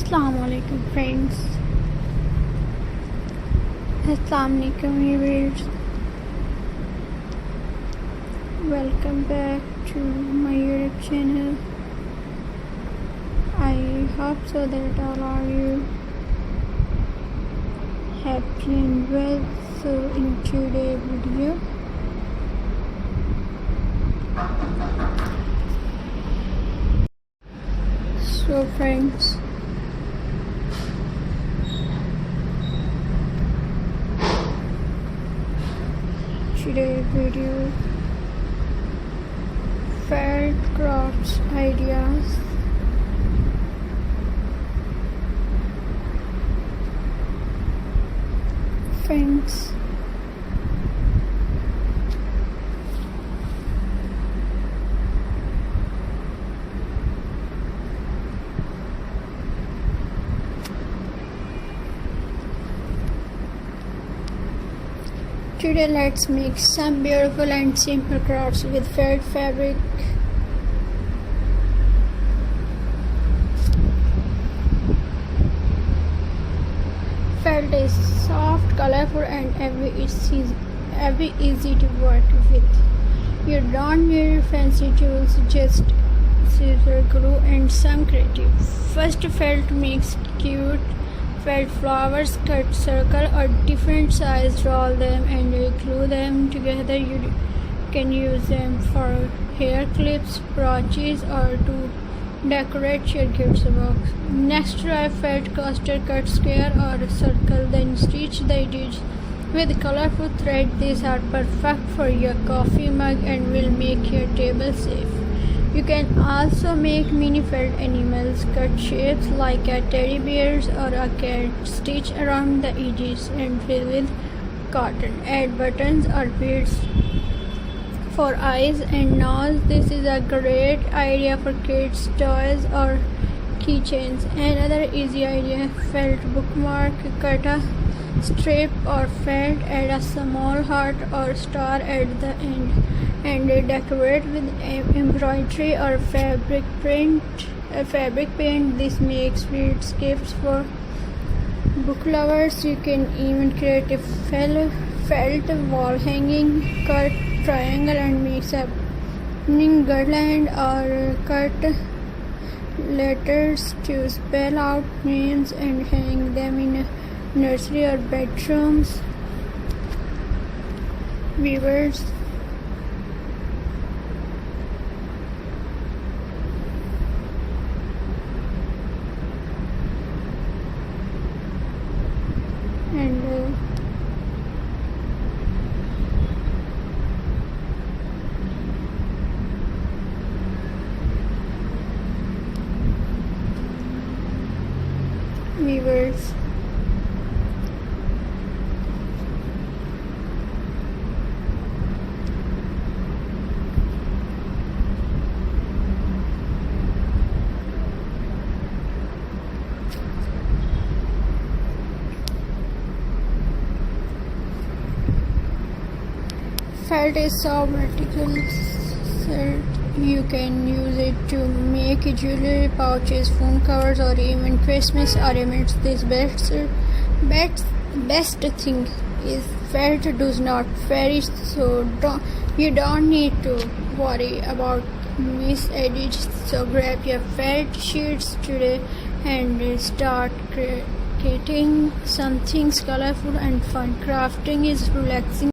Assalamu alaikum friends. Assalamu alaikum viewers. Welcome back to my YouTube channel. I hope so that all are you happy and well. So in today's video friends, today's video felt crafts ideas. Thanks. Today let's make some beautiful and simple crafts with felt fabric. Felt is soft, colorful and every easy to work with. You don't need fancy tools, just scissor, glue and some creative. First, felt makes cute felt flowers. Cut circle or different size, roll them and glue them together. You can use them for hair clips, brooches or to decorate your gift box. Next, try felt coaster. Cut square or circle, then stitch the edges with colorful thread. These are perfect for your coffee mug and will make your table safe. You can also make mini felt animals. Cut shapes like a teddy bears or a cat. Stitch around the edges and fill with cotton. Add buttons or beads for eyes and nose. This is a great idea for kids' toys or keychains. Another easy idea, felt bookmark. Cut a strip or felt, add a small heart or star at the end and decorate with embroidery or fabric paint. This makes sweet gifts for book lovers. You can even create a felt wall hanging. Cut triangle and make a garland or cut letters to spell out names and hang them in a nursery or bedrooms. Viewers, and viewers, felt is so vertical that you can use it to make jewelry, pouches, phone covers or even Christmas ornaments. This best thing is felt does not vary, so you don't need to worry about edges. So grab your felt sheets today and start creating something colorful and fun. Crafting is relaxing